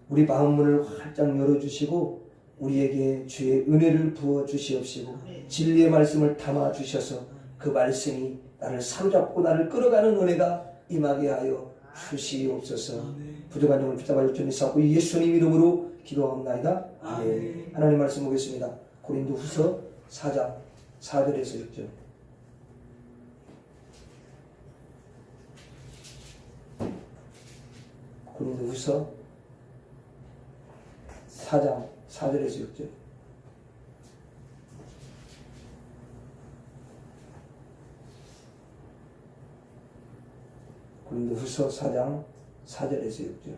우리 마음문을 활짝 열어주시고 우리에게 주의 은혜를 부어주시옵시고 진리의 말씀을 담아주셔서 그 말씀이 나를 사로잡고 나를 끌어가는 은혜가 임하게 하여 주시옵소서. 부족한 점을 붙잡아 주옵소서. 예수님 이름으로 기도합니다. 아멘. 하나님 말씀 보겠습니다. 고린도후서 4장 4절에서 6절. 고린도후서 4장 4절에서 6절. 고린도후서 4장 4절에서 6절.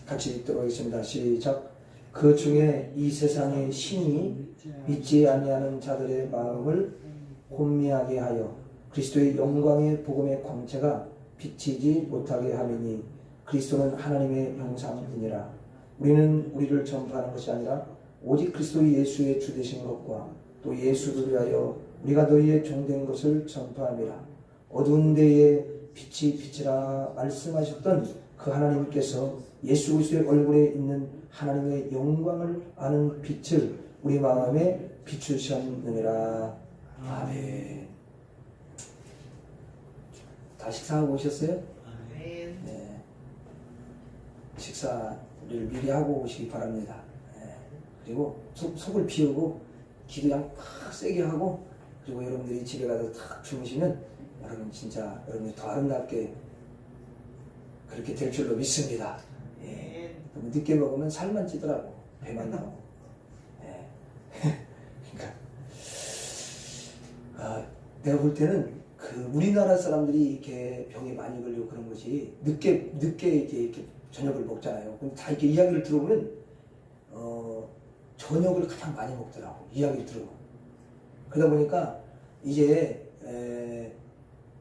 같이 읽도록 하겠습니다. 시작. 그 중에 이 세상의 신이 믿지 아니하는 자들의 마음을 혼미하게 하여 그리스도의 영광의 복음의 광채가 비치지 못하게 하리니 그리스도는 하나님의 형상이니라. 우리는 우리를 전파하는 것이 아니라 오직 그리스도 예수의 주 되신 것과 또 예수를 위하여 우리가 너희의 종된 것을 전파함이라. 어두운 데에 빛이 비치라 말씀하셨던 그 하나님께서 예수 그리스도의 얼굴에 있는 하나님의 영광을 아는 빛을 우리 마음에 비추셨느니라. 아멘. 다 식사하고 오셨어요? 네. 식사를 미리 하고 오시기 바랍니다. 네. 그리고 속을 비우고 기도량 팍 세게 하고 그리고 여러분들이 집에 가서 탁 주무시면 여러분 진짜 여러분이 더 아름답게 그렇게 될 줄로 믿습니다. 예. 너무 늦게 먹으면 살만 찌더라고. 배만 나오고. 예. 그러니까 내가 볼 때는 그 우리나라 사람들이 이렇게 병에 많이 걸리고 그런 것이 늦게 이렇게 저녁을 먹잖아요. 근데 다 이렇게 이야기를 들어보면 저녁을 가장 많이 먹더라고. 이야기를 들어보면. 그러다 보니까 이제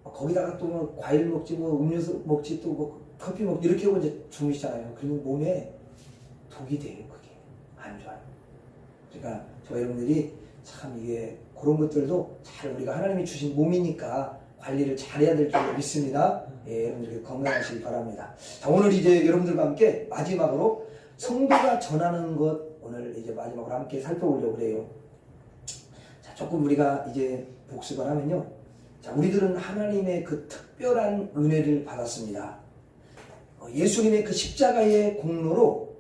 거기다가 또 뭐 과일 먹지 뭐 음료수 먹지 또 뭐 커피 먹지 이렇게 하고 이제 주무시잖아요. 그러면 몸에 독이 돼요. 그게 안 좋아요. 그러니까 저 여러분들이 참 이게 그런 것들도 잘 우리가 하나님이 주신 몸이니까 관리를 잘해야 될 줄로 믿습니다. 예, 여러분들 건강하시기 바랍니다. 자, 오늘 이제 여러분들과 함께 마지막으로 성도가 전하는 것 오늘 이제 마지막으로 함께 살펴보려고 그래요. 자, 조금 우리가 이제 복습을 하면요. 자, 우리들은 하나님의 그 특별한 은혜를 받았습니다. 예수님의 그 십자가의 공로로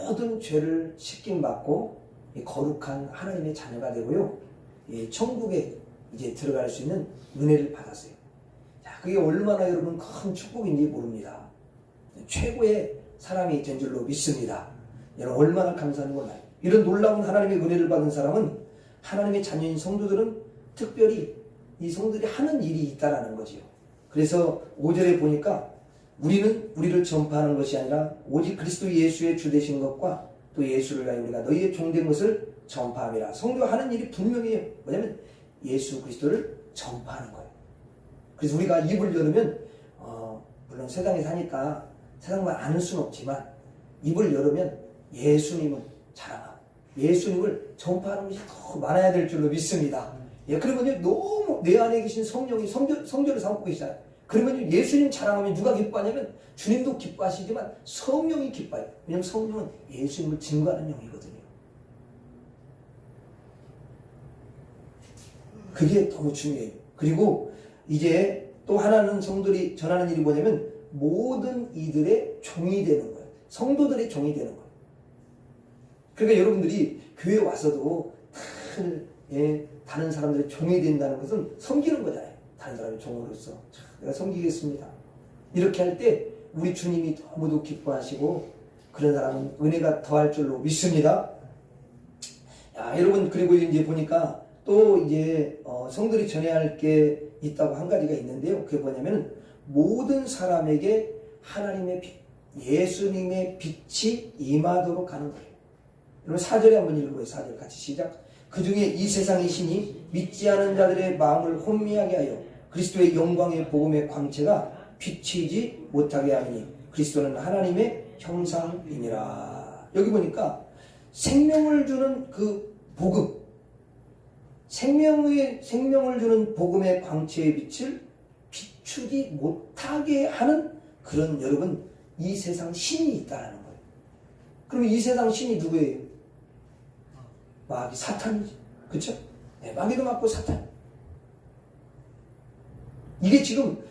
모든 죄를 씻김받고 거룩한 하나님의 자녀가 되고요. 천국에 이제 들어갈 수 있는 은혜를 받았어요. 자, 그게 얼마나 여러분 큰 축복인지 모릅니다. 최고의 사람이 된 줄로 믿습니다. 여러분 얼마나 감사한 몰라요. 이런 놀라운 하나님의 은혜를 받은 사람은 하나님의 자녀인 성도들은 특별히 이 성도들이 하는 일이 있다라는 거지요. 그래서 5절에 보니까 우리는 우리를 전파하는 것이 아니라 오직 그리스도 예수의 주 되신 것과 또 예수를 위하여 우리가 너희의 종된 것을 전파함이라. 성도가 하는 일이 분명히 뭐냐면 예수 그리스도를 전파하는 거예요. 그래서 우리가 입을 열으면 물론 세상에 사니까 세상만 아는 수는 없지만 입을 열으면 예수님을 자랑하고 예수님을 전파하는 것이 더 많아야 될 줄로 믿습니다. 예, 그러면 너무 내 안에 계신 성령이 성전을 삼고 계시잖아요. 그러면 예수님 자랑하면 누가 기뻐하냐면 주님도 기뻐하시지만 성령이 기뻐해요. 왜냐하면 성령은 예수님을 증거하는 영이거든요. 그게 너무 중요해요. 그리고 이제 또 하나는 성도들이 전하는 일이 뭐냐면 모든 이들의 종이 되는 거예요. 성도들의 종이 되는 거예요. 그러니까 여러분들이 교회에 와서도 다른 사람들의 종이 된다는 것은 섬기는 거잖아요. 다른 사람의 종으로서 내가 섬기겠습니다. 이렇게 할 때 우리 주님이 너무도 기뻐하시고 그런 사람은 은혜가 더할 줄로 믿습니다. 야, 여러분 그리고 이제 보니까 또 이제 성들이 전해야 할 게 있다고 한 가지가 있는데요. 그게 뭐냐면 모든 사람에게 하나님의 빛, 예수님의 빛이 임하도록 하는 거예요. 여러분 4절에 한번 읽어보세요. 4절 같이 시작. 그 중에 이 세상의 신이 믿지 않은 자들의 마음을 혼미하게 하여 그리스도의 영광의 복음의 광채가 비치지 못하게 하니 그리스도는 하나님의 형상이니라. 여기 보니까 생명을 주는 그 복음, 생명을 주는 복음의 광채의 빛을 비추지 못하게 하는 그런 여러분 이 세상 신이 있다라는 거예요. 그러면 이 세상 신이 누구예요? 마귀 사탄이죠. 그렇죠? 네, 마귀도 맞고 사탄. 이게 지금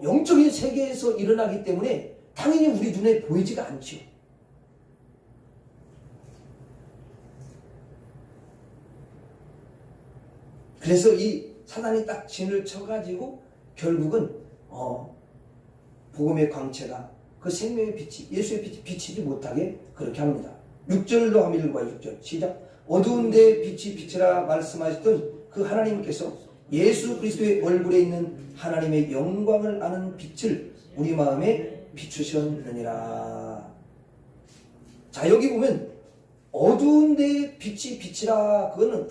영적인 세계에서 일어나기 때문에 당연히 우리 눈에 보이지가 않죠. 그래서 이 사단이 딱 진을 쳐가지고 결국은 복음의 광채가 그 생명의 빛이 예수의 빛이 비치지 못하게 그렇게 합니다. 6절도 한번 읽어봐요. 6절 시작. 어두운 데 빛이 비치라 말씀하셨던 그 하나님께서 예수 그리스도의 얼굴에 있는 하나님의 영광을 아는 빛을 우리 마음에 비추셨느니라. 자, 여기 보면 어두운 데 빛이 비치라. 그거는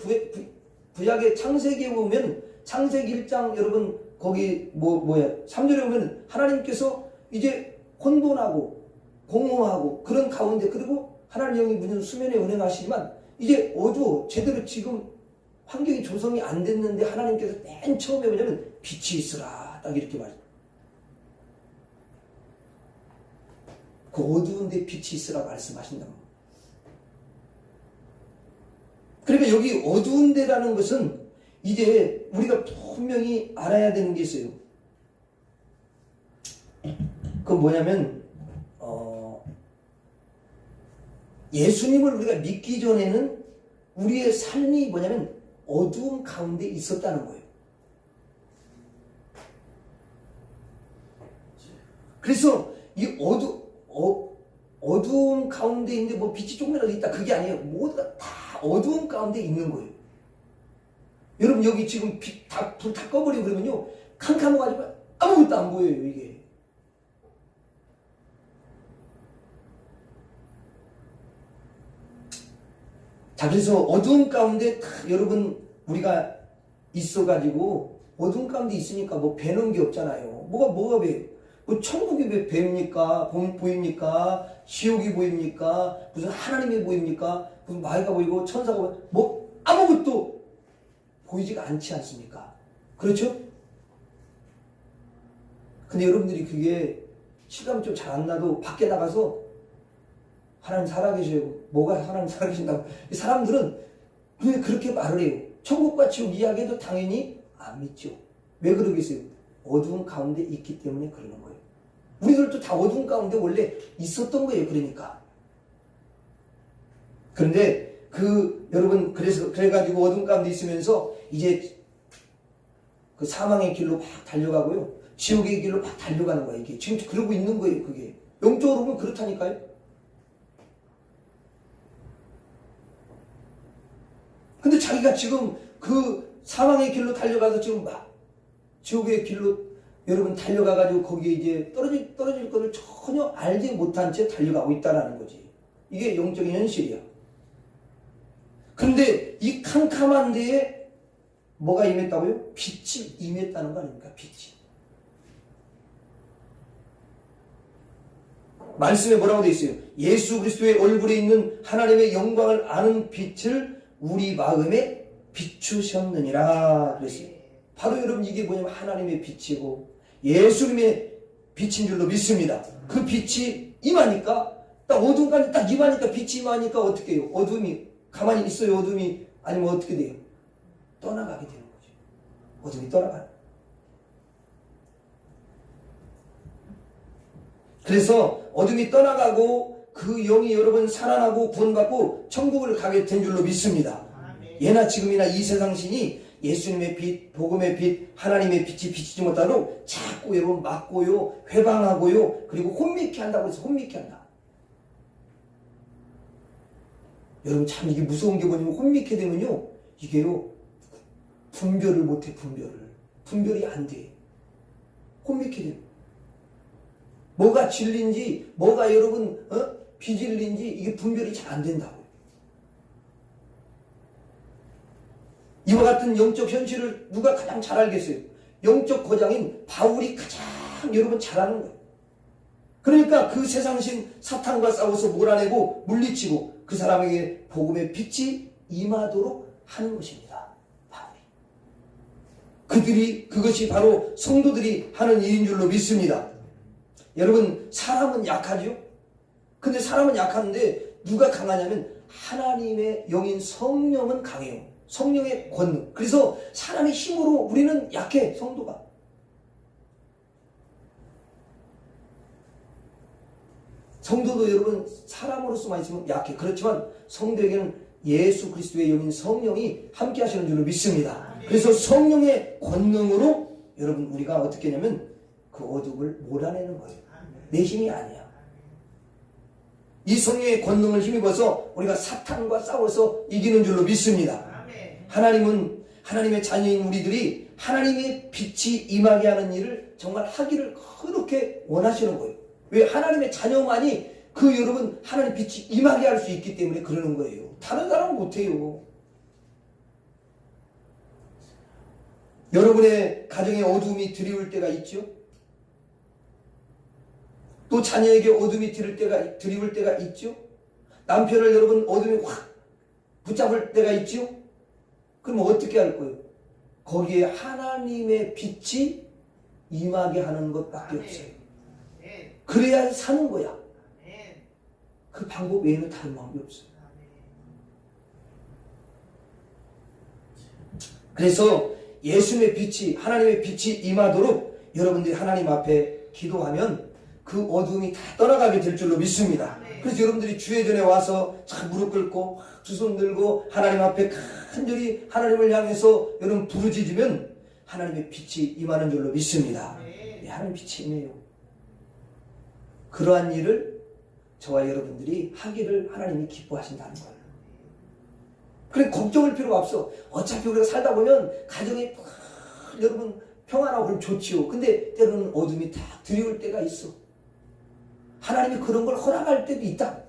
구약의 창세기에 보면 창세기 1장 여러분 거기 3절에 보면 하나님께서 이제 혼돈하고 공허하고 그런 가운데 그리고 하나님 영이 무슨 수면에 운행하시지만 이제 어두워 제대로 지금 환경이 조성이 안 됐는데 하나님께서 맨 처음에 뭐냐면 빛이 있으라 딱 이렇게 말해요. 그 어두운데 빛이 있으라 말씀하신다. 그러니까 여기 어두운 데라는 것은 이제 우리가 분명히 알아야 되는 게 있어요. 그건 뭐냐면 예수님을 우리가 믿기 전에는 우리의 삶이 뭐냐면 어두움 가운데 있었다는 거예요. 그래서 이 어두움 가운데 있는데 뭐 빛이 조금이라도 있다 그게 아니에요. 모두가 다 어두움 가운데 있는 거예요. 여러분 여기 지금 불 다 꺼버리고 그러면요 캄캄해가지고 아무것도 안 보여요 이게. 자, 그래서 어두운 가운데 다 여러분 우리가 있어가지고 어두운 가운데 있으니까 뭐 배는 게 없잖아요. 뭐가 배요? 뭐 천국이 왜 배입니까? 보입니까? 지옥이 보입니까? 무슨 하나님이 보입니까? 무슨 마귀가 보이고 천사가 보이고 뭐 아무것도 보이지가 않지 않습니까? 그렇죠? 근데 여러분들이 그게 실감이 좀 잘 안 나도 밖에 나가서 하나님 살아계셔요. 뭐가 하나님 살아계신다고. 사람들은 왜 그렇게 말을 해요? 천국과 지옥 이야기도 당연히 안 믿죠. 왜 그러겠어요? 어두운 가운데 있기 때문에 그러는 거예요. 우리들도 다 어두운 가운데 원래 있었던 거예요. 그러니까. 그런데 여러분 그래가지고 어두운 가운데 있으면서 이제 그 사망의 길로 막 달려가고요. 지옥의 길로 막 달려가는 거예요. 이게 지금 그러고 있는 거예요. 그게 영적으로 보면 그렇다니까요. 근데 자기가 지금 그 사망의 길로 달려가서 지금 막 지옥의 길로 여러분 달려가가지고 거기에 이제 떨어질 것을 전혀 알지 못한 채 달려가고 있다는 거지. 이게 영적인 현실이야. 근데 이 캄캄한 데에 뭐가 임했다고요? 빛이 임했다는 거 아닙니까? 빛이. 말씀에 뭐라고 되어 있어요? 예수 그리스도의 얼굴에 있는 하나님의 영광을 아는 빛을 우리 마음에 비추셨느니라 그랬어요. 바로 여러분 이게 뭐냐면 하나님의 빛이고 예수님의 빛인 줄로 믿습니다. 그 빛이 임하니까 딱 어두운 가운데 딱 임하니까 빛이 임하니까 어떻게 해요? 어둠이 가만히 있어요? 어둠이 아니면 어떻게 돼요? 떠나가게 되는 거죠. 어둠이 떠나가요. 그래서 어둠이 떠나가고 그 영이 여러분 살아나고 구원받고 천국을 가게 된 줄로 믿습니다. 예나 지금이나 이 세상 신이 예수님의 빛, 복음의 빛, 하나님의 빛이 비치지 못하도록 자꾸 여러분 막고요, 회방하고요, 그리고 혼미케 한다고 해서 혼미케 한다. 여러분 참 이게 무서운 게 뭐냐면 혼미케 되면요, 이게요, 분별을 못해, 분별이 안 돼. 혼미케 되면. 뭐가 진리인지, 뭐가 여러분, 비진리인지 이게 분별이 잘 안 된다고요. 이와 같은 영적 현실을 누가 가장 잘 알겠어요? 영적 거장인 바울이 가장 여러분 잘 아는 거예요. 그러니까 그 세상신 사탄과 싸워서 몰아내고 물리치고 그 사람에게 복음의 빛이 임하도록 하는 것입니다. 바울이. 그것이 바로 성도들이 하는 일인 줄로 믿습니다. 여러분, 사람은 약하죠? 근데 사람은 약한데 누가 강하냐면 하나님의 영인 성령은 강해요. 성령의 권능. 그래서 사람의 힘으로 우리는 약해, 성도가. 성도도 여러분 사람으로서만 있으면 약해. 그렇지만 성도에게는 예수 그리스도의 영인 성령이 함께 하시는 줄로 믿습니다. 그래서 성령의 권능으로 여러분 우리가 어떻게 하냐면 그 어둠을 몰아내는 거예요. 내 힘이 아니야. 이 성령의 권능을 힘입어서 우리가 사탄과 싸워서 이기는 줄로 믿습니다. 하나님은 하나님의 자녀인 우리들이 하나님의 빛이 임하게 하는 일을 정말 하기를 그렇게 원하시는 거예요. 왜? 하나님의 자녀만이 여러분 하나님 빛이 임하게 할 수 있기 때문에 그러는 거예요. 다른 사람은 못해요. 여러분의 가정에 어둠이 드리울 때가 있죠? 또 자녀에게 어둠이 드리울 때가 있죠? 남편을 여러분 어둠이 확 붙잡을 때가 있죠? 그럼 어떻게 할 거예요? 거기에 하나님의 빛이 임하게 하는 것밖에 없어요. 그래야 사는 거야. 그 방법 외에는 다른 방법이 없어요. 그래서 예수님의 빛이, 하나님의 빛이 임하도록 여러분들이 하나님 앞에 기도하면 그 어둠이 다 떠나가게 될 줄로 믿습니다. 그래서 여러분들이 주의전에 와서 참 무릎 꿇고 두 손 들고 하나님 앞에 간절히 하나님을 향해서 여러분 부르짖으면 하나님의 빛이 임하는 줄로 믿습니다. 네, 하나님 빛이 임해요. 그러한 일을 저와 여러분들이 하기를 하나님이 기뻐하신다는 거예요. 그래 걱정할 필요가 없어. 어차피 우리가 살다 보면 가정이 여러분 평안하고 그럼 좋지요. 근데 때로는 어둠이 딱 드리울 때가 있어. 하나님이 그런 걸 허락할 때도 있다.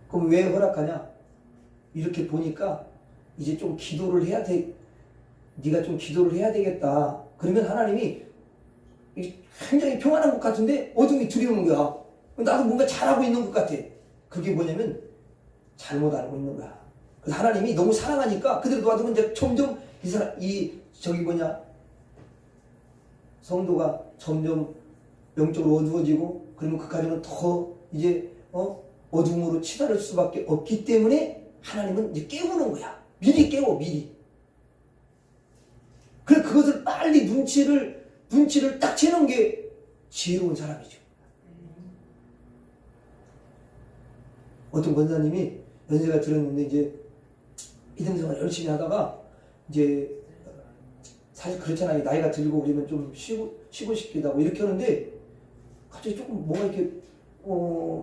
그럼 왜 허락하냐? 이렇게 보니까 이제 좀 기도를 해야 돼. 네가 좀 기도를 해야 되겠다. 그러면 하나님이 굉장히 평안한 것 같은데 어둠이 드리우는 거야. 나도 뭔가 잘하고 있는 것 같아. 그게 뭐냐면 잘못 알고 있는 거야. 그래서 하나님이 너무 사랑하니까 그대로 놔두면 이제 점점 성도가 점점 영적으로 어두워지고 그러면 그 가정은 더 이제 어둠으로 치달을 수밖에 없기 때문에 하나님은 이제 깨우는 거야. 미리 깨워, 미리. 그래 그것을 빨리 눈치를 딱 채는 게 지혜로운 사람이죠. 어떤 권사님이 연세가 들었는데 이제 믿음생활 열심히 하다가 이제 사실 그렇잖아요. 나이가 들고 그러면 좀 쉬고 싶기도 하고 이렇게 하는데 갑자기 조금 뭔가 이렇게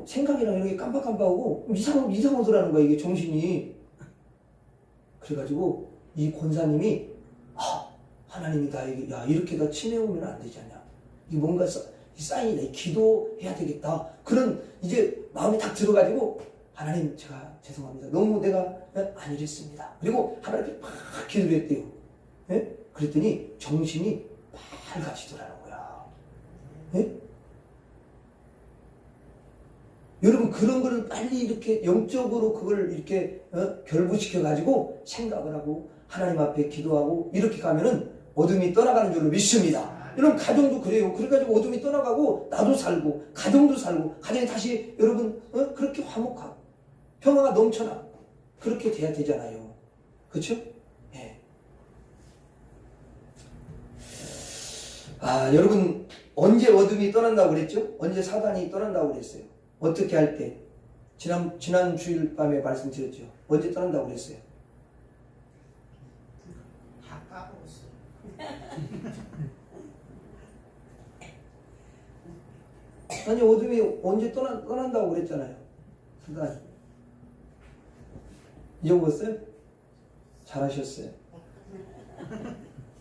생각이랑 이런 게 깜빡깜빡하고 이상하더라는 거야. 이게 정신이. 그래가지고 이 권사님이 하나님이 나에게 야 이렇게 다 치매오면 안 되지 않냐. 이 뭔가 사인이다. 기도해야 되겠다. 그런 이제 마음이 딱 들어가지고 하나님 제가 죄송합니다. 너무 내가 안 이랬습니다. 그리고 하나님께 막 기도를 했대요. 예? 그랬더니 정신이 밝아지더라는 거야. 예? 여러분 그런 거를 빨리 이렇게 영적으로 그걸 이렇게 결부시켜 가지고 생각을 하고 하나님 앞에 기도하고 이렇게 가면은 어둠이 떠나가는 줄로 믿습니다. 여러분 가정도 그래요. 그래가지고 어둠이 떠나가고 나도 살고 가정도 살고 가정이 다시 여러분 그렇게 화목하고 평화가 넘쳐나 그렇게 돼야 되잖아요. 그렇죠? 예. 여러분 언제 어둠이 떠난다고 그랬죠? 언제 사단이 떠난다고 그랬어요? 어떻게 할 때? 지난 주일 밤에 말씀드렸죠. 언제 떠난다고 그랬어요? 다 까먹었어요. 아니 어둠이 언제 떠난다고 그랬잖아요. 사단이. 잊어먹었어요? 잘하셨어요.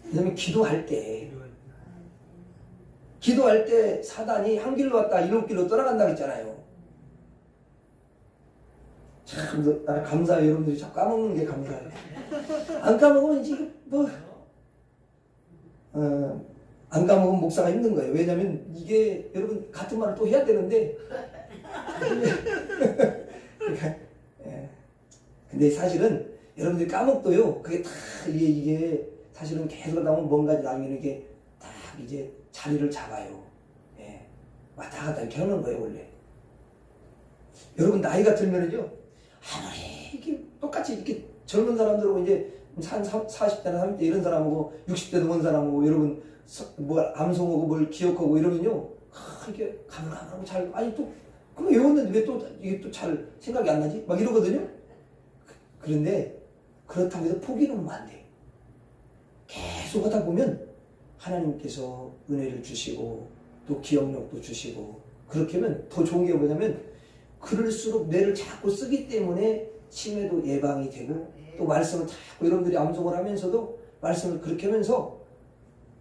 왜냐면 기도할 때 사단이 한 길로 왔다 일곱 길로 떠나간다 그랬잖아요. 참 감사해요. 여러분들이 자꾸 까먹는 게 감사해요. 안 까먹으면 이제 안 까먹으면 목사가 힘든 거예요. 왜냐면 이게 여러분 같은 말을 또 해야 되는데 그러니까 근데 사실은 여러분들이 까먹도요. 그게 다 이게 사실은 계속 하다 보면 뭔가 나중에는 이게 딱 이제 자리를 잡아요. 예. 왔다 갔다 이렇게 하는 거예요, 원래. 여러분, 나이가 들면은요, 아무리 이게 똑같이 이렇게 젊은 사람들하고 이제 한 40대나 30대 이런 사람하고 60대 넘은 사람하고 여러분, 뭘 암송하고 뭘 기억하고 이러면요, 이렇게 가물가물하고 잘, 아니 또, 그거 외웠는데 왜 또 이게 또 잘 생각이 안 나지? 막 이러거든요? 그런데 그렇다고 해서 포기는 안 돼. 계속 하다 보면 하나님께서 은혜를 주시고 또 기억력도 주시고 그렇게 하면 더 좋은 게 뭐냐면 그럴수록 뇌를 자꾸 쓰기 때문에 치매도 예방이 되고 또 말씀을 자꾸 여러분들이 암송을 하면서도 말씀을 그렇게 하면서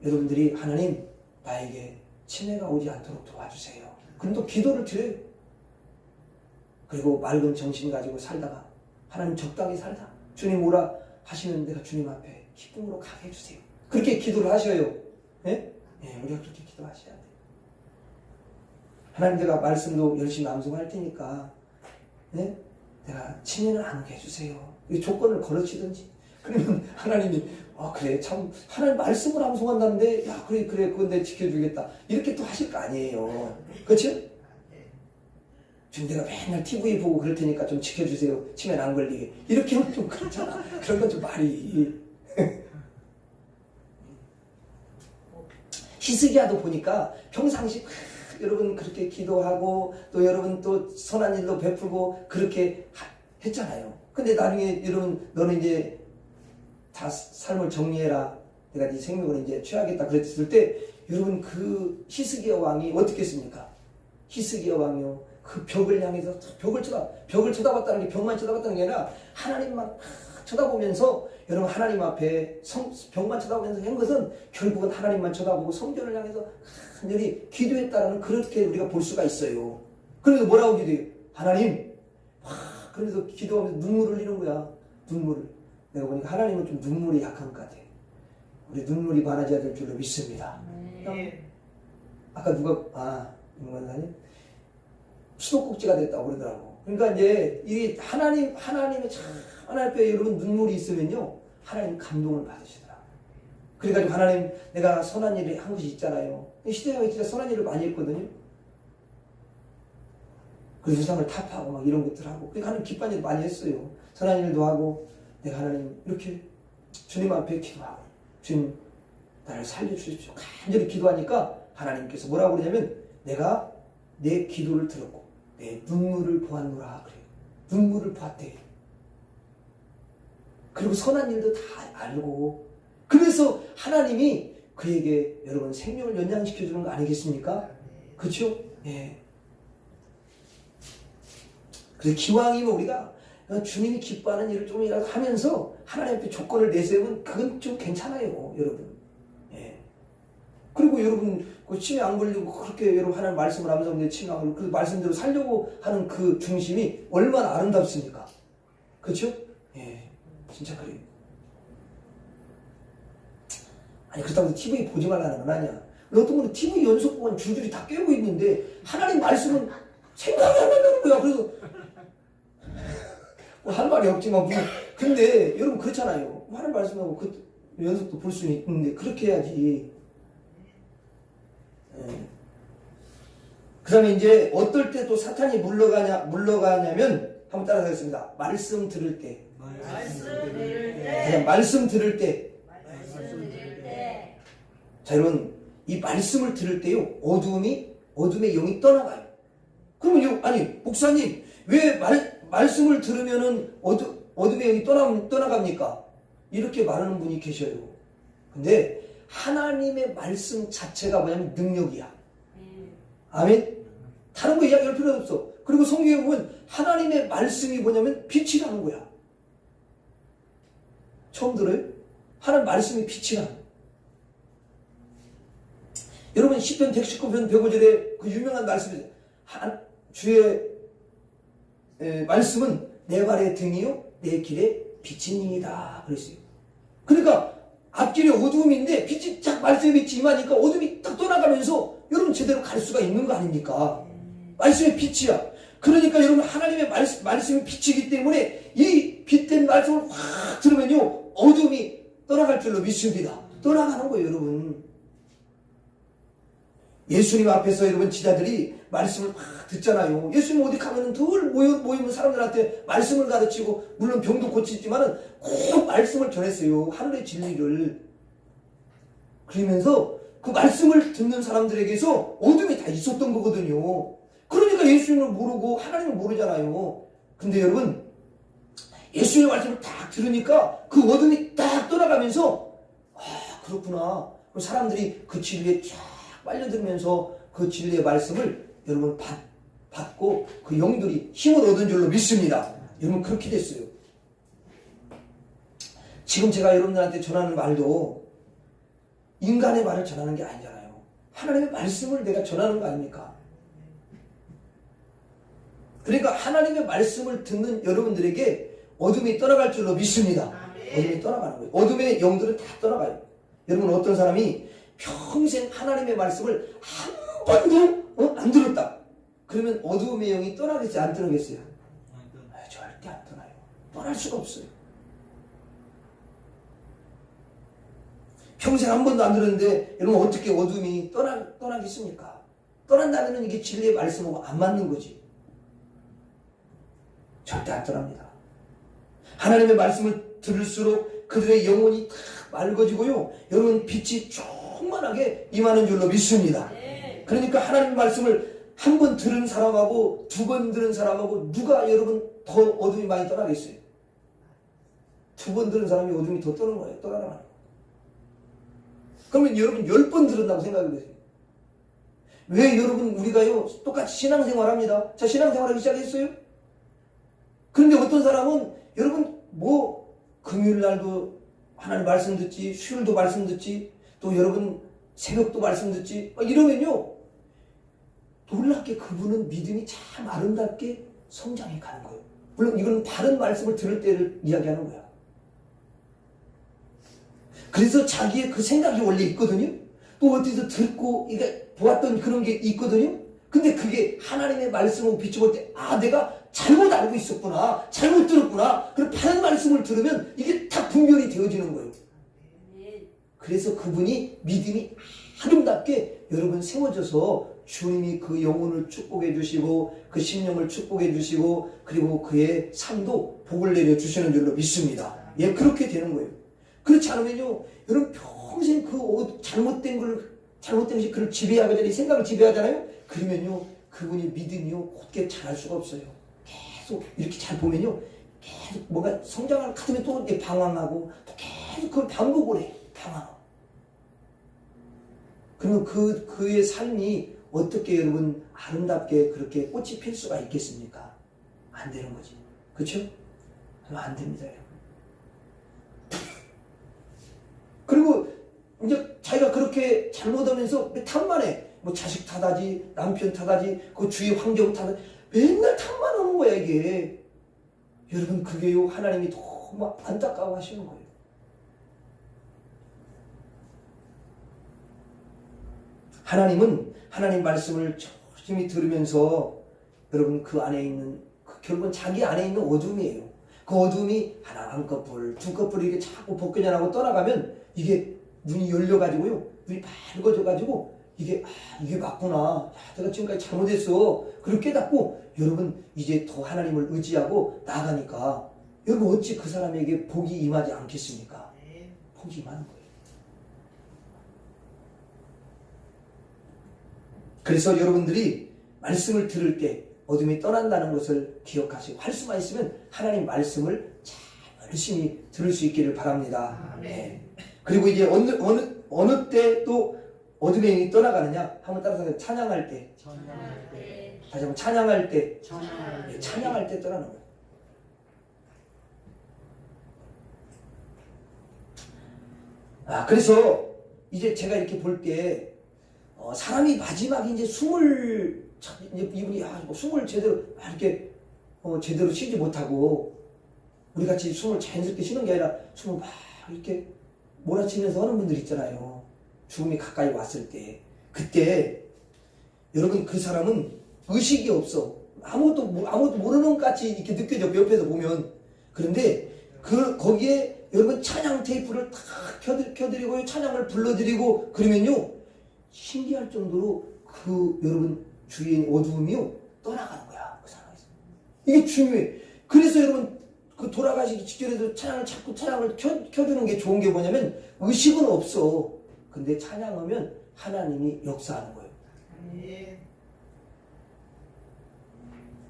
여러분들이 하나님 나에게 치매가 오지 않도록 도와주세요. 그럼 또 기도를 드려요. 그리고 맑은 정신 가지고 살다가 하나님 적당히 살다 주님 오라 하시면 내가 주님 앞에 기쁨으로 가게 해주세요. 그렇게 기도를 하셔요. 예? 예, 우리가 그렇게 기도하셔야 돼요. 하나님 내가 말씀도 열심히 암송할 테니까 예? 내가 치매는 안 오게 해주세요. 이 조건을 걸어치든지 그러면 하나님이 그래 참 하나님 말씀을 암송한다는데 야 그래 그건 내가 지켜주겠다 이렇게 또 하실 거 아니에요. 그렇죠? 지금 내가 맨날 TV 보고 그럴 테니까 좀 지켜주세요. 치매 안 걸리게 이렇게 하면 좀 그렇잖아. 그런 건 좀 말이 히스기야도 보니까 평상시 여러분 그렇게 기도하고 또 여러분 또 선한 일도 베풀고 그렇게 했잖아요. 근데 나중에 여러분 너는 이제 다 삶을 정리해라. 내가 네 생명을 이제 취하겠다 그랬을 때 여러분 그 히스기야 왕이 어떻게 했습니까? 히스기야 왕이요. 그 벽을 향해서 벽을 쳐다봤다는 게 벽만 쳐다봤다는 게 아니라 하나님만 쳐다보면서 여러분 하나님 앞에 벽만 쳐다보면서 한 것은 결국은 하나님만 쳐다보고 성전을 향해서 간절히 기도했다라는 그렇게 우리가 볼 수가 있어요. 그래서 뭐라고 기도해요? 하나님 그래서 기도하면서 눈물을 흘리는 거야. 눈물을. 내가 보니까 하나님은 좀 눈물이 약한 것 같아. 우리 눈물이 많아져야 될 줄로 믿습니다. 아까 임관사님 수도꼭지가 됐다고 그러더라고. 그러니까 이제 이 하나님의 하나님 앞에 여러분 눈물이 있으면요 하나님 감동을 받으시더라고요. 그래가지고 하나님 내가 선한 일을 한 것이 있잖아요. 시대가 진짜 선한 일을 많이 했거든요. 그 유상을 타파하고 막 이런 것들 하고 그러니까 하나님 기쁜 일 많이 했어요. 선한 일도 하고 내가 하나님 이렇게 주님 앞에 기도하고 주님 나를 살려주십시오. 간절히 기도하니까 하나님께서 뭐라고 그러냐면 내가 내 기도를 들었고 내 눈물을 보았노라 그래요. 눈물을 보았대. 그리고 선한 일도 다 알고 그래서 하나님이 그에게 여러분 생명을 연장시켜주는 거 아니겠습니까? 그렇죠? 예. 그래서 기왕이면 우리가 주님이 기뻐하는 일을 좀이라도 하면서 하나님 앞에 조건을 내세우면 그건 좀 괜찮아요, 여러분. 예. 그리고 여러분 그 치매 안 걸리고 그렇게 여러분 하나님 말씀을 하면서 내 치매 안 걸리고 그 말씀대로 살려고 하는 그 중심이 얼마나 아름답습니까? 그렇죠? 예, 진짜 그래요. 아니 그렇다고 해서 TV 보지 말라는 건 아니야. 어떤 분은 TV 연속 보면 줄줄이 다 깨고 있는데 하나님 말씀은 생각이 안 난다는 거야. 그래서 뭐 할 말이 없지만 근데 여러분 그렇잖아요. 하나님 말씀하고 그 연속도 볼 수는 있는데 그렇게 해야지. 예. 그 다음에 이제 어떨 때 또 사탄이 물러가냐면 한번 따라하겠습니다. 말씀 들을 때. 말씀 들을 때. 자, 여러분, 이 말씀을 들을 때요, 어둠의 영이 떠나가요. 그러면, 목사님, 왜 말씀을 들으면은 어둠의 영이 떠나갑니까? 이렇게 말하는 분이 계셔요. 근데, 하나님의 말씀 자체가 뭐냐면 능력이야. 아멘? 다른 거 이야기할 필요도 없어. 그리고 성경에 보면 하나님의 말씀이 뭐냐면 빛이라는 거야. 처음 들어요? 하나님 말씀이 빛이라는 거야. 여러분 시편 119편 105절에 그 유명한 말씀이 주의 말씀은 내 발의 등이요 내 길에 빛이니이다 그랬어요. 그러니까 앞길에 어두움인데 빛이 딱 말씀의 빛이 임하니까 어둠이 딱 떠나가면서 여러분 제대로 갈 수가 있는 거 아닙니까? 말씀의 빛이야. 그러니까 여러분 하나님의 말씀이 빛이기 때문에 이 빛된 말씀을 확 들으면요 어둠이 떠나갈 줄로 믿습니다. 떠나가는 거예요, 여러분. 예수님 앞에서 여러분 지자들이 말씀을 막 듣잖아요. 예수님 어디 가면은 늘 모이면 사람들한테 말씀을 가르치고, 물론 병도 고치지만은 꼭 말씀을 전했어요. 하늘의 진리를. 그러면서 그 말씀을 듣는 사람들에게서 어둠이 다 있었던 거거든요. 그러니까 예수님을 모르고 하나님을 모르잖아요. 근데 여러분, 예수님의 말씀을 딱 들으니까 그 어둠이 딱 떠나가면서, 아, 그렇구나. 사람들이 그 진리에 쫙 빨려들면서 그 진리의 말씀을 여러분 받고 그 영들이 힘을 얻은 줄로 믿습니다. 여러분, 그렇게 됐어요. 지금 제가 여러분들한테 전하는 말도 인간의 말을 전하는 게 아니잖아요. 하나님의 말씀을 내가 전하는 거 아닙니까? 그러니까 하나님의 말씀을 듣는 여러분들에게 어둠이 떠나갈 줄로 믿습니다. 어둠이 떠나가는 거예요. 어둠의 영들은 다 떠나가요. 여러분, 어떤 사람이 평생 하나님의 말씀을 한 번도 안 들었다. 그러면 어둠의 영이 떠나겠어요? 안 떠나겠어요? 절대 안 떠나요. 떠날 수가 없어요. 평생 한 번도 안 들었는데 여러분, 어떻게 어둠이 떠나겠습니까? 떠난다면 이게 진리의 말씀하고 안 맞는 거지. 절대 안 떠납니다. 하나님의 말씀을 들을수록 그들의 영혼이 다 맑아지고요, 여러분, 빛이 충만하게 임하는 줄로 믿습니다. 그러니까 하나님의 말씀을 한 번 들은 사람하고 두 번 들은 사람하고 누가 여러분 더 어둠이 많이 떠나겠어요? 두 번 들은 사람이 어둠이 더 떠나는 거예요. 떠나는 거예요. 그러면 여러분 10번 들었다고 생각해 보세요. 왜 여러분, 우리가요 똑같이 신앙생활 합니다. 자, 신앙생활하기 시작했어요. 그런데 어떤 사람은 여러분 금요일 날도 하나님 말씀 듣지, 수요일도 말씀 듣지, 또 여러분 새벽도 말씀 듣지, 이러면요 놀랍게 그분은 믿음이 참 아름답게 성장해 가는 거예요. 물론 이건 다른 말씀을 들을 때를 이야기하는 거야. 그래서 자기의 그 생각이 원래 있거든요. 또 어디서 듣고 이게 보았던 그런 게 있거든요. 근데 그게 하나님의 말씀을 비춰볼 때, 아, 내가 잘못 알고 있었구나, 잘못 들었구나. 그럼 다른 말씀을 들으면 이게 다 분별이 되어지는 거예요. 그래서 그분이 믿음이 아름답게 여러분 세워져서 주님이 그 영혼을 축복해 주시고 그 심령을 축복해 주시고 그리고 그의 삶도 복을 내려 주시는 줄로 믿습니다. 예, 그렇게 되는 거예요. 그렇지 않으면요, 여러분 평생 그 잘못된 것이 그를 지배하거든요. 생각을 지배하잖아요. 그러면요, 그분이 믿음이요 곧게 잘할 수가 없어요. 계속 이렇게 잘 보면요, 계속 뭔가 성장을 같으면 또 방황하고 또 계속 그걸 반복을 해. 방황하고. 그러면 그의 삶이 어떻게 여러분 아름답게 그렇게 꽃이 필 수가 있겠습니까? 안 되는 거지. 그렇죠? 안 됩니다, 여러분. 그리고 이제 자기가 그렇게 잘못하면서 탓만해. 자식 탓하지, 남편 탓하지, 그 주위 환경 탓하지, 맨날 탓만 하는 거야, 이게. 여러분, 그게요, 하나님이 너무 안타까워 하시는 거예요. 하나님은 하나님 말씀을 열심히 들으면서 여러분 그 안에 있는, 결국은 자기 안에 있는 어둠이에요. 그 어둠이 하나, 한 커플, 두 커플이 이렇게 자꾸 복근연하고 떠나가면 이게 눈이 열려가지고요, 눈이 밝아져가지고 이게 맞구나. 내가 지금까지 잘못했어. 그걸 깨닫고 여러분 이제 더 하나님을 의지하고 나아가니까 여러분 어찌 그 사람에게 복이 임하지 않겠습니까? 복이 임하는 거예요. 그래서 여러분들이 말씀을 들을 때 어둠이 떠난다는 것을 기억하시고 할 수만 있으면 하나님 말씀을 잘 열심히 들을 수 있기를 바랍니다. 네. 그리고 이제 어느 때 또 어둠의 영이 떠나가느냐? 한번 따라서 찬양할 때. 다시 한번 찬양할 때. 찬양할 때 떠나는 거예요. 그래서 이제 제가 이렇게 볼 때 사람이 마지막에 이제 이분이 숨을 제대로 이렇게 제대로 쉬지 못하고 우리 같이 숨을 자연스럽게 쉬는 게 아니라 숨을 막 이렇게 몰아치면서 하는 분들 있잖아요. 죽음이 가까이 왔을 때, 그때 여러분 그 사람은 의식이 없어. 아무것도 모르는 것 같이 이렇게 느껴져, 옆에서 보면. 그런데 거기에 여러분 찬양 테이프를 다 켜드리고 찬양을 불러드리고 그러면요 신기할 정도로 그 여러분 주위에 어두움이요 떠나가는 거야 그 상황에서. 이게 중요해. 그래서 여러분 그 돌아가시기 직전에도 자꾸 찬양을 켜주는 게 좋은 게 뭐냐면 의식은 없어. 근데 찬양하면 하나님이 역사하는 거예요.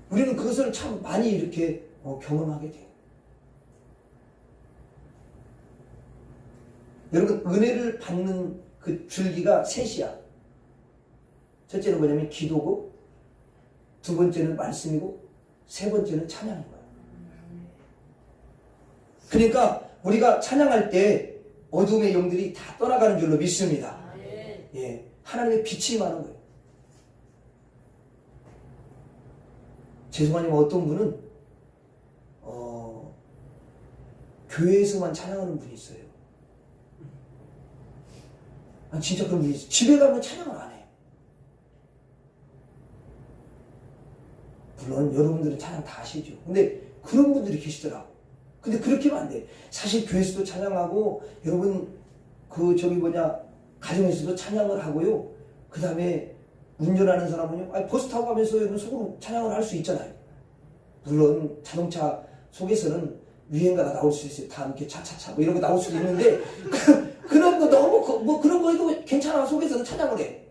우리는 그것을 참 많이 이렇게 경험하게 돼요. 여러분 은혜를 받는 그 줄기가 셋이야. 첫째는 뭐냐면 기도고, 두 번째는 말씀이고, 세 번째는 찬양인 거야. 그러니까 우리가 찬양할 때 어둠의 영들이 다 떠나가는 줄로 믿습니다. 예, 하나님의 빛이 임하는 거예요. 죄송하지만 어떤 분은 교회에서만 찬양하는 분이 있어요. 진짜 그런 분이 있어요. 집에 가면 찬양을 안 해. 물론 여러분들은 찬양 다 하시죠. 근데 그런 분들이 계시더라고. 근데 그렇게 하면 안 돼. 사실 교회에서도 찬양하고 여러분 가정에서도 찬양을 하고요. 그 다음에 운전하는 사람은요, 버스 타고 가면서 여러분 속으로 찬양을 할 수 있잖아요. 물론 자동차 속에서는 유행가가 나올 수 있어요. 다 함께 차차차 뭐 이런 거 나올 수도 있는데 그런 거 너무 그런 거 해도 괜찮아. 속에서는 찬양을 해.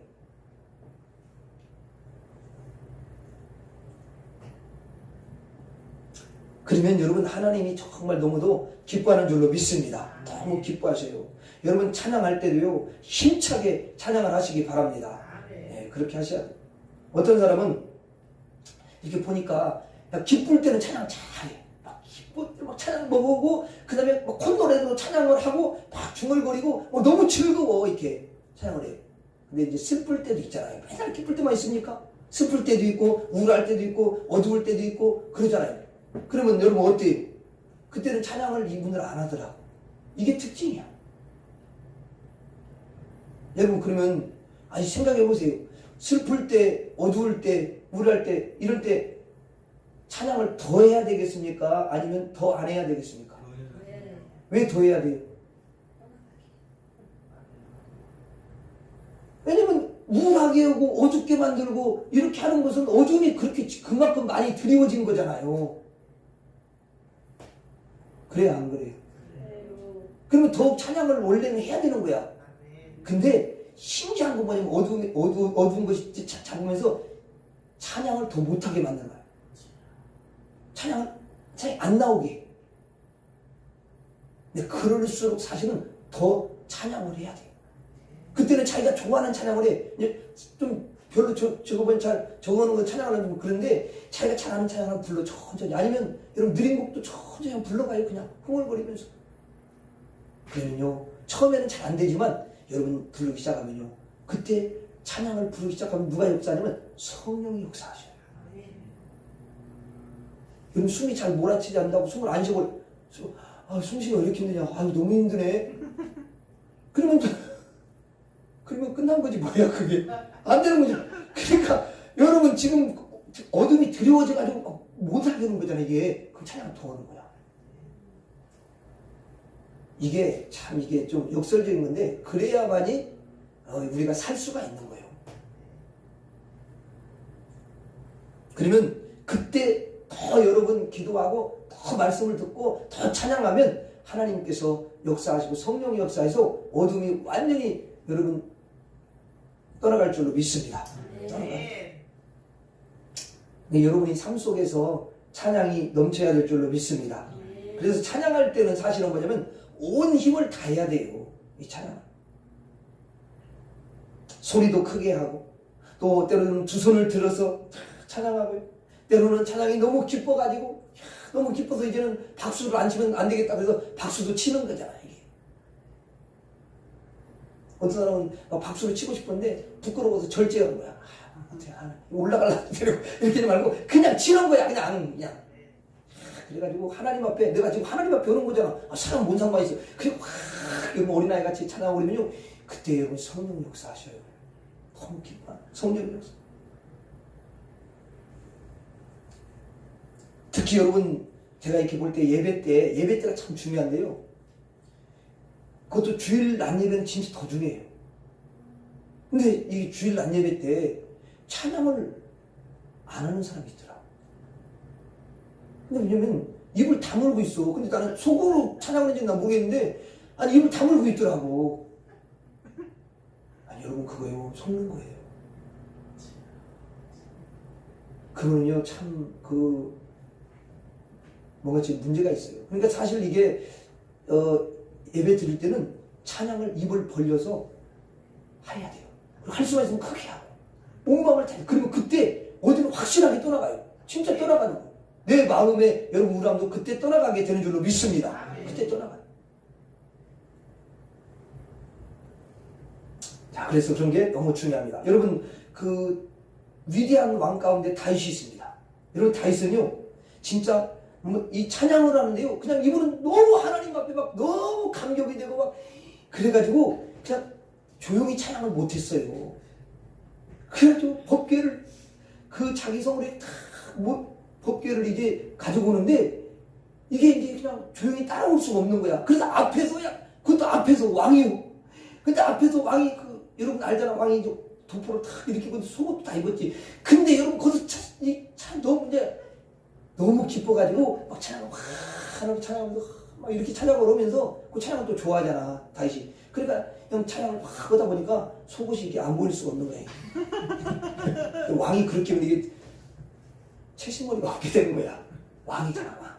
그러면 여러분 하나님이 정말 너무도 기뻐하는 줄로 믿습니다. 너무 기뻐하셔요. 여러분 찬양할 때도요 힘차게 찬양을 하시기 바랍니다. 네, 그렇게 하셔야 돼요. 어떤 사람은 이렇게 보니까 기쁠 때는 찬양 잘해. 기쁠 때 막 찬양 먹고 그 다음에 콧노래로 찬양을 하고 막 중얼거리고 너무 즐거워 이렇게 찬양을 해요. 근데 이제 슬플 때도 있잖아요. 맨날 기쁠 때만 있습니까? 슬플 때도 있고 우울할 때도 있고 어두울 때도 있고 그러잖아요. 그러면 여러분 어때요? 그때는 찬양을 이분들 안 하더라고. 이게 특징이야. 여러분 그러면 생각해 보세요. 슬플 때, 어두울 때, 우울할 때, 이럴 때 찬양을 더 해야 되겠습니까? 아니면 더 안 해야 되겠습니까? 왜 더 해야 돼요? 왜냐면 우울하게 하고 어둡게 만들고 이렇게 하는 것은 어둠이 그렇게 그만큼 많이 드리워진 거잖아요. 그래요, 안 그래요? 그러면 더욱 찬양을 원래는 해야 되는 거야. 근데 신기한 거 뭐냐면 어두운 것이 잡으면서 찬양을 더 못하게 만드는 거야. 찬양이 안 나오게. 근데 그럴수록 사실은 더 찬양을 해야 돼. 그때는 자기가 좋아하는 찬양을 해. 좀 별로 저거는 잘 적어놓은 거 찬양을 하면 그런데 자기가 잘하는 찬양을 불러 천천히. 아니면 여러분 느린 곡도 천천히 불러가요. 그냥 흥얼거리면서. 그러면요 처음에는 잘 안 되지만 여러분 부르기 시작하면요 그때 찬양을 부르기 시작하면 누가 역사하냐면 성령이 역사하셔요. 여러분 숨이 잘 몰아치지 않는다고 숨을 안 쉬고 숨쉬기 왜 이렇게 힘드냐. 너무 힘드네. 그러면 끝난 거지 뭐야 그게. 안 되는 거지. 그러니까 여러분 지금 어둠이 드리워져가지고 못하게 되는 거잖아 이게. 그럼 찬양 더 하는 거야. 이게 좀 역설적인 건데 그래야만이 우리가 살 수가 있는 거예요. 그러면 그때 더 여러분 기도하고 더 말씀을 듣고 더 찬양하면 하나님께서 역사하시고 성령이 역사해서 어둠이 완전히 여러분 떠나갈 줄로 믿습니다. 근데 여러분이 삶 속에서 찬양이 넘쳐야 될 줄로 믿습니다. 그래서 찬양할 때는 사실은 뭐냐면 온 힘을 다해야 돼요. 이 찬양. 소리도 크게 하고 또 때로는 두 손을 들어서 찬양하고요. 때로는 찬양이 너무 기뻐가지고 너무 기뻐서 이제는 박수를 안 치면 안 되겠다 그래서 박수도 치는 거잖아요. 이게. 어떤 사람은 박수를 치고 싶은데 부끄러워서 절제하는 거야. 올라가려고 데리고 이렇게 하지 말고 그냥 치는 거야. 그냥. 그래가지고 하나님 앞에 내가 지금 하나님 앞에 오는 거잖아. 사람 뭔 상관이 있어. 그리고 여러분 어린아이 같이 찬양하고 그러면요 그때 여러분 성령 역사하셔요. 너무 기뻐. 성령 역사. 특히 여러분 제가 이렇게 볼 때 예배 때가 참 중요한데요. 그것도 주일 낮 예배는 진짜 더 중요해요. 근데 이 주일 낮 예배 때 찬양을 안 하는 사람이 있더라. 근데 왜냐면 입을 다물고 있어. 근데 나는 속으로 찬양을 했는지 난 모르겠는데 아니 입을 다물고 있더라고. 아니 여러분 그거요 속는 거예요. 그거는요 참 뭔가 지금 문제가 있어요. 그러니까 사실 이게 예배 드릴 때는 찬양을 입을 벌려서 해야 돼요. 그리고 할 수만 있으면 크게 하고 온 마음을 다. 그러면 그때 어디는 확실하게 떠나가요. 진짜 떠나가는 거예요. 내 마음에 여러분 우람도 그때 떠나가게 되는 줄로 믿습니다. 그때 떠나가요. 자, 그래서 그런 게 너무 중요합니다. 여러분 그 위대한 왕 가운데 다윗이 있습니다. 여러분 다윗은요 진짜 이 찬양을 하는데요 그냥 이분은 너무 하나님 앞에 막 너무 감격이 되고 막 그래가지고 그냥 조용히 찬양을 못했어요. 그래가지고 법궤를 그 자기 성물에 다 법궤를 이제 가지고 오는데 이게 이제 그냥 조용히 따라올 수가 없는 거야. 그래서 앞에서야 그것도 앞에서 왕이요. 근데 앞에서 왕이 여러분 알잖아. 왕이 이제 도포를 탁 이렇게 입고 속옷도 다 입었지. 근데 여러분 거기서 참 너무 이제 너무 기뻐가지고 막 찬양 하나님 찬양도 막 이렇게 찬양을 하면서 그 찬양을 또 좋아하잖아 다윗이. 그러니까 형 찬양을 막 하다 보니까 속옷이 이게 안 보일 수가 없는 거야. 왕이 그렇게 하면 이게 채신머리가 없게 되는 거야. 왕이잖아 왕.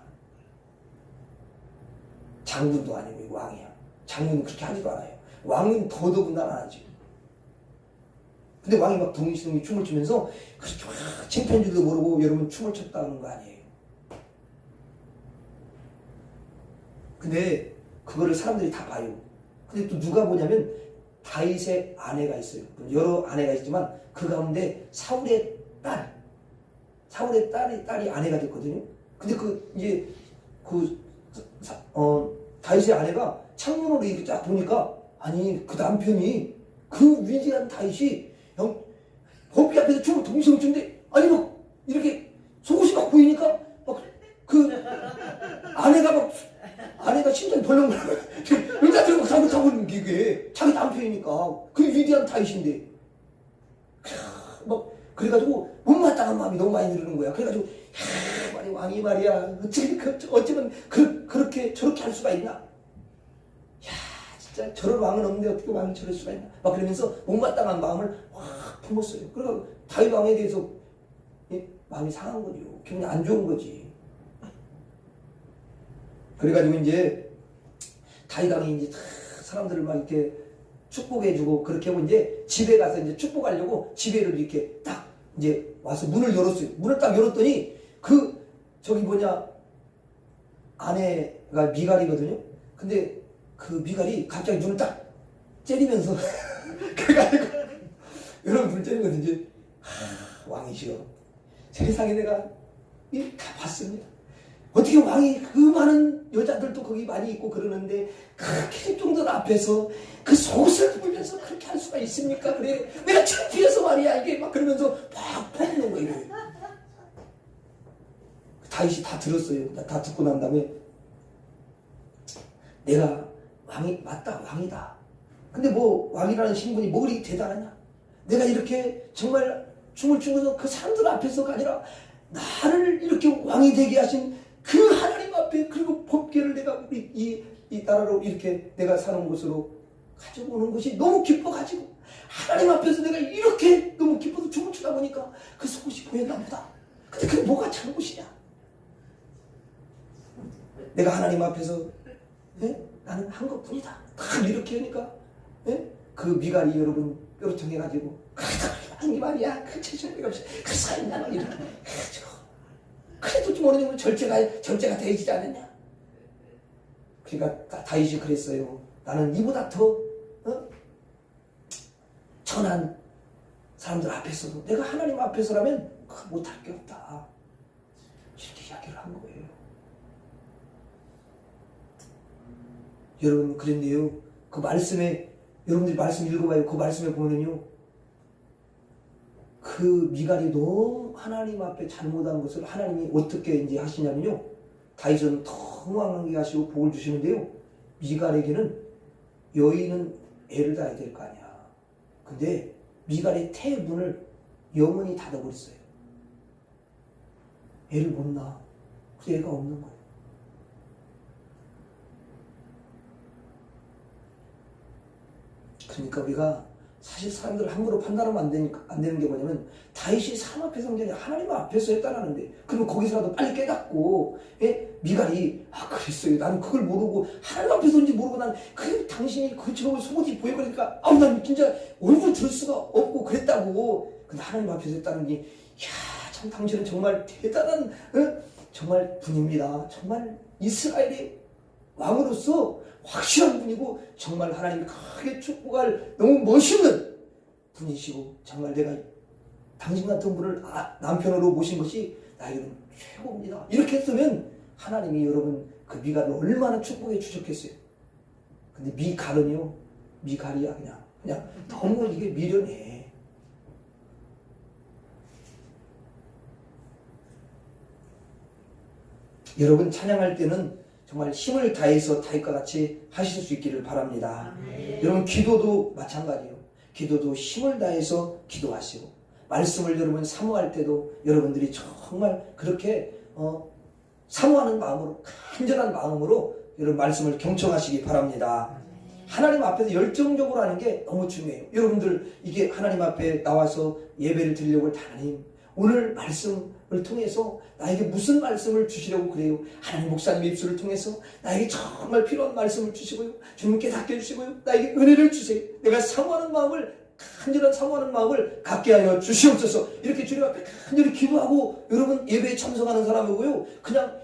장군도 아니고 왕이야. 장군은 그렇게 하지도 않아요. 왕은 더더군다나 안 하지. 근데 왕이 막 동시동시 춤을 추면서 그렇게 막 창피한 줄도 모르고 여러분 춤을 췄다는 거 아니에요. 근데 그거를 사람들이 다 봐요. 근데 또 누가 보냐면 다윗의 아내가 있어요. 여러 아내가 있지만 그 가운데 사울의 딸이 아내가 됐거든요. 근데 이제 다윗의 아내가 창문으로 이렇게 쫙 보니까 아니 그 남편이 그 위대한 다윗이 법궤 앞에서 춤을 동시에 추는데 아니 막 이렇게 속옷이 막 보이니까 막 아내가 심장이 벌렁벌렁 여자들이 막 잘못하고 있는 게 이게 자기 남편이니까 그 위대한 다윗인데 막 그래가지고 못마땅한 마음이 너무 많이 들는 거야. 그래가지고 왕이 말이야 어쩌면 그렇게 저렇게 할 수가 있나? 야 진짜 저런 왕은 없는데 어떻게 왕이 저럴 수가 있나? 막 그러면서 못마땅한 마음을 확 품었어요. 그러니까 다윗 왕에 대해서 마음이 상한 거죠. 기분이 안 좋은 거지. 그래가지고 이제 다윗 왕이 이제 사람들을 막 이렇게 축복해주고 그렇게 하고 이제 집에 가서 이제 축복하려고 집에를 이렇게 딱 이제 와서 문을 열었어요. 문을 딱 열었더니 아내가 미갈이거든요. 근데 그 미갈이 갑자기 눈을 딱 째리면서 그래가지고 여러분 눈을 째리면서 이제 왕이시여 세상에 내가 다 봤습니다. 어떻게 왕이 그 많은 여자들도 거기 많이 있고 그러는데 그렇게 정도 앞에서 그 속옷을 보면서 그렇게 할 수가 있습니까? 그래 내가 창피해서 말이야 이게 막 그러면서 막 퍼붓는 거예요. 다윗이 다 들었어요. 다 듣고 난 다음에 내가 왕이 맞다 왕이다. 근데 뭐 왕이라는 신분이 뭐 그리 대단하냐? 내가 이렇게 정말 춤을 추면서 그 사람들 앞에서가 아니라 나를 이렇게 왕이 되게 하신 그 하나님 앞에 그리고 법궤를 내가 우리 이 나라로 이렇게 내가 사는 곳으로 가지고 오는 것이 너무 기뻐가지고 하나님 앞에서 내가 이렇게 너무 기뻐서 춤을 추다 보니까 그 속옷이 보였나 보다. 근데 그게 뭐가 잘못이냐? 내가 하나님 앞에서 나는 한 것뿐이다. 딱 이렇게 하니까 그 미갈이 여러분 뼈를 통해가지고 아니 말이야 그 최선비가 없이 그 사인나 막 이렇게 해가지고 그래도 좀 어느 정도 절제가 되지 않느냐. 그러니까 다윗이 그랬어요. 나는 이보다 더 천한 사람들 앞에서도 내가 하나님 앞에서라면 못할 게 없다. 이렇게 이야기를 한 거예요. 여러분 그랬네요. 그 말씀에 여러분들이 말씀 읽어봐요. 그 말씀에 보면은요. 그 미갈이 너무 하나님 앞에 잘못한 것을 하나님이 어떻게 이제 하시냐면요. 다윗은 더 흥왕하게 하시고 복을 주시는데요. 미갈에게는 여인은 애를 낳아야 될 거 아니야. 근데 미갈의 태문을 영원히 닫아버렸어요. 애를 못 낳아. 그래서 애가 없는 거예요. 그러니까 우리가 사실 사람들을 함부로 판단하면 안 되는 게 뭐냐면, 다윗이 사람 앞에서 한 게 아니라 하나님 앞에서 했다라는데, 그러면 거기서라도 빨리 깨닫고, 미갈이 그랬어요. 나는 그걸 모르고 하나님 앞에서인지 모르고 난 당신이 그처럼 속옷이 보여 그러니까 난 진짜 얼굴 들 수가 없고 그랬다고. 근데 하나님 앞에서 했다는 게, 참 당신은 정말 대단한 정말 분입니다. 정말 이스라엘의 왕으로서 확실한 분이고 정말 하나님이 크게 축복할 너무 멋있는 분이시고, 정말 내가 당신 같은 분을 남편으로 모신 것이 나에게는 최고입니다. 이렇게 했으면 하나님이 여러분 그 미갈을 얼마나 축복해 주셨겠어요. 근데 미갈이야 그냥 너무 이게 미련해. 여러분 찬양할 때는 정말 힘을 다해서 다윗과 같이 하실 수 있기를 바랍니다. 여러분 기도도 마찬가지예요. 기도도 힘을 다해서 기도하시고, 말씀을 여러분 사모할 때도 여러분들이 정말 그렇게 사모하는 마음으로, 간절한 마음으로 여러분 말씀을 경청하시기 바랍니다. 하나님 앞에서 열정적으로 하는 게 너무 중요해요. 여러분들 이게 하나님 앞에 나와서 예배를 드리려고 할 때, 하나님 오늘 말씀을 통해서 나에게 무슨 말씀을 주시려고 그래요? 하나님 목사님의 입술을 통해서 나에게 정말 필요한 말씀을 주시고요, 주님께 닦여 주시고요, 나에게 은혜를 주세요. 내가 사모하는 마음을, 간절한 사모하는 마음을 갖게 하여 주시옵소서. 이렇게 주님 앞에 간절히 기도하고 여러분 예배에 참석하는 사람이고요, 그냥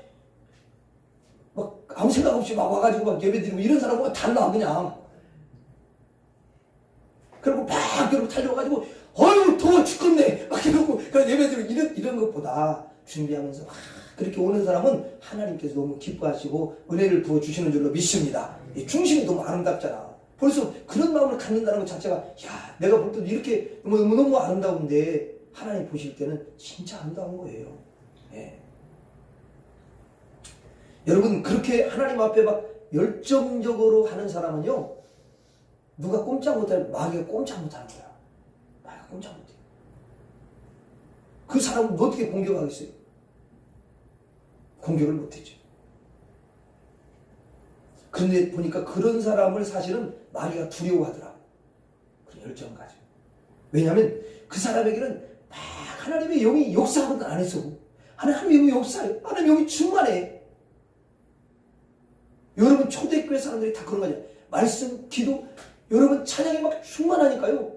막 아무 생각 없이 막 와가지고 막 예배 드리고 이런 사람은 달라 그냥. 그리고 막 여러분 달려가지고 어휴 더워 죽겠네 막 이러고 그런 예배 드리고 이런 것보다 준비하면서 막 그렇게 오는 사람은 하나님께서 너무 기뻐하시고 은혜를 부어주시는 줄로 믿습니다. 중심이 너무 아름답잖아. 벌써 그런 마음을 갖는다는 것 자체가, 내가 볼 때도 이렇게 너무 아름다운데 하나님 보실 때는 진짜 아름다운 거예요. 예. 여러분 그렇게 하나님 앞에 막 열정적으로 하는 사람은요, 누가 꼼짝 못할, 마귀가 꼼짝 못하는 거야. 마귀가 꼼짝 못해. 그 사람은 어떻게 공격하겠어요? 공격을 못했죠. 그런데 보니까 그런 사람을 사실은 마귀가 두려워하더라. 그 열정 가지고. 왜냐하면 그 사람에게는 막 하나님의 영이 역사하는 안 해서, 하나님의 영이 역사해요. 하나님의 영이 충만해. 여러분 초대교회 사람들이 다 그런 거 아니야. 말씀, 기도, 여러분 찬양이 막 충만하니까요,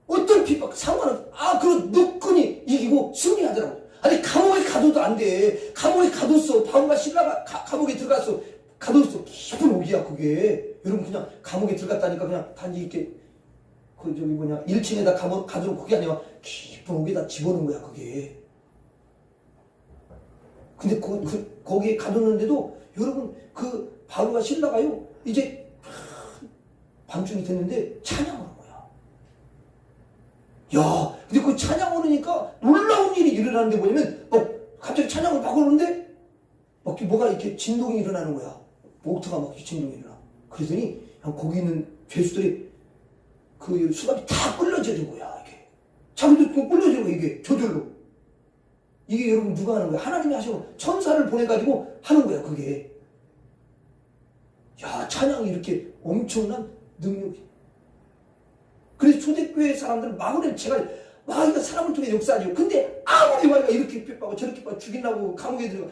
어떤 핍박 상관은 그런 노끈이 이기고 승리하더라고. 아니 감옥에 가둬도 안 돼. 감옥에 가뒀어. 바울과 실라가 감옥에 들어갔어. 가뒀어. 깊은 옥이야 그게. 여러분 그냥 감옥에 들어갔다니까 그냥 단지 이렇게 1층에다 가두는 그게 아니라 깊은 옥에다 집어넣은 거야 그게. 근데 거기에 가뒀는데도 여러분 그 바울과 실라가요 이제 밤중이 됐는데 찬양하는 거야. 근데 그 찬양 오르니까 놀라운 일이 일어나는데 뭐냐면 갑자기 찬양을 막 오르는데 뭐가 이렇게 진동이 일어나는 거야. 옥토가 막 진동이 일어나. 그러더니 거기 있는 죄수들이 그 수갑이 다 끌려지는 거야. 이게 자기도 끌려지는 거야. 이게 저절로. 이게 여러분 누가 하는 거야? 하나님이 하시고 천사를 보내가지고 하는 거야 그게. 찬양이 이렇게 엄청난 능력이. 그래서 초대교회 사람들은 마귀가 사람을 통해 역사하죠. 근데 아무리 마귀가 이렇게 핍박하고 저렇게 죽이려고 감옥에 들어가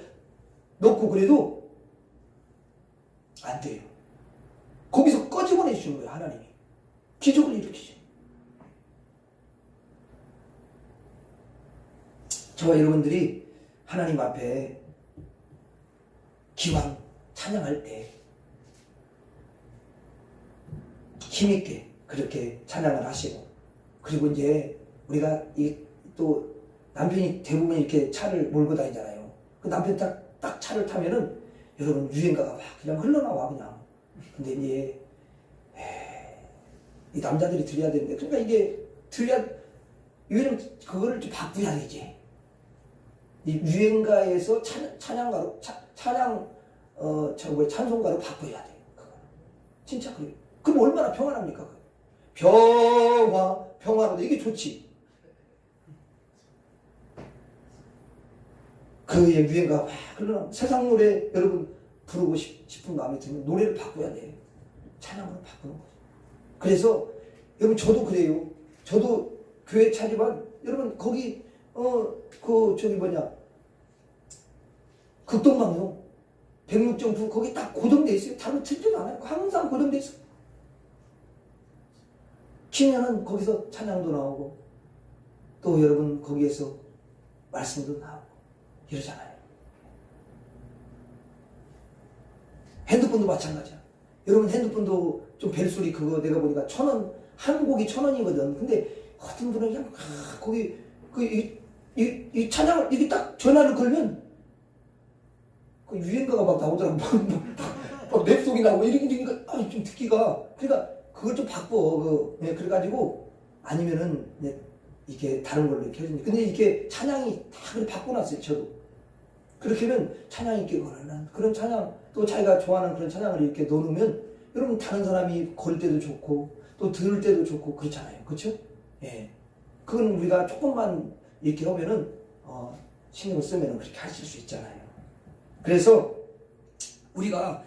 넣고 그래도 안 돼요. 거기서 꺼집어내 주시는 거예요 하나님이. 기적을 일으키죠. 저와 여러분들이 하나님 앞에 기왕 찬양할 때 힘있게 그렇게 찬양을 하시고, 그리고 이제 우리가 또 남편이 대부분 이렇게 차를 몰고 다니잖아요. 그 남편 딱 차를 타면은 여러분 유행가가 막 그냥 흘러나와 그냥. 근데 이제 이 남자들이 들려야 되는데, 그러니까 이게 왜냐면 그거를 좀 바꾸야 되지. 이 유행가에서 찬양가로 찬송가로 바꿔야 돼. 그거 진짜 그래요. 그럼 얼마나 평안합니까? 평화로도 이게 좋지. 그의 유행가 막 흘러나오고 세상 노래 여러분 부르고 싶은 마음이 들면 노래를 바꿔야 돼. 찬양으로 바꾸는 거죠. 그래서 여러분 저도 그래요. 저도 교회 차지만 여러분 거기 극동방송 106.9 거기 딱 고정돼 있어요. 다른 틀리지도 않아요. 항상 고정돼 있어. 키면은 거기서 찬양도 나오고 또 여러분 거기에서 말씀도 나오고 이러잖아요. 핸드폰도 마찬가지야. 여러분 핸드폰도 좀 벨소리 그거 내가 보니까 1,000원 한 곡이 1,000원이거든. 근데 어떤 분은 그냥 거기 이 찬양을 이게 딱 전화를 걸면 그 유행가가 막 나오더라고. 막 랩송이 나오고 이러니까 좀 듣기가 그러니까 그걸 좀 바꿔. 그래가지고 아니면은 이게 다른 걸로 이렇게 해주니. 근데 이게 찬양이 다 바꿔놨어요. 저도. 그렇게 하면 찬양이 있게 걸어난 그런 찬양 또 자기가 좋아하는 그런 찬양을 이렇게 넣어놓으면 여러분 다른 사람이 걸 때도 좋고 또 들을 때도 좋고 그렇잖아요. 그렇죠? 예. 그건 우리가 조금만 이렇게 하면은 신경을 쓰면은 그렇게 하실 수 있잖아요. 그래서 우리가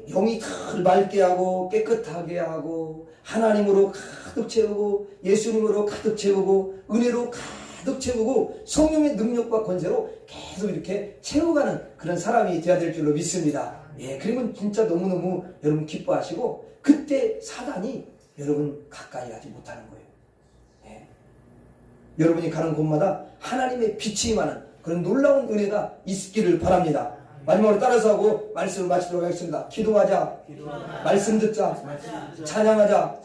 영이 다 맑게 하고 깨끗하게 하고 하나님으로 가득 채우고 예수님으로 가득 채우고 은혜로 가득 채우고 성령의 능력과 권세로 계속 이렇게 채워가는 그런 사람이 되어야 될 줄로 믿습니다. 예, 그러면 진짜 너무너무 여러분 기뻐하시고 그때 사단이 여러분 가까이 가지 못하는 거예요. 예. 여러분이 가는 곳마다 하나님의 빛이 임하는 그런 놀라운 은혜가 있기를 바랍니다. 마지막으로 따라서 하고 말씀을 마치도록 하겠습니다. 기도하자. 말씀 듣자. 찬양하자.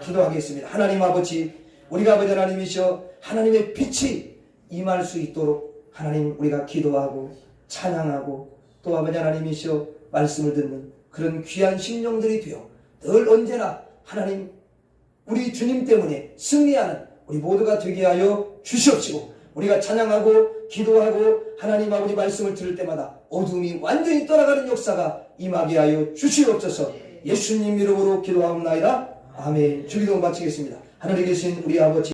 기도하겠습니다. 하나님 아버지, 우리가 아버지 하나님이시여 하나님의 빛이 임할 수 있도록 하나님 우리가 기도하고 찬양하고 또 아버지 하나님이시여 말씀을 듣는 그런 귀한 심령들이 되어 늘 언제나 하나님 우리 주님 때문에 승리하는 우리 모두가 되게 하여 주시옵시고 우리가 찬양하고 기도하고 하나님 아버지 말씀을 들을 때마다 어둠이 완전히 떠나가는 역사가 임하게 하여 주시옵소서. 예수님 이름으로 기도하옵나이다. 아멘. 주기도 마치겠습니다. 하늘에 계신 우리 아버지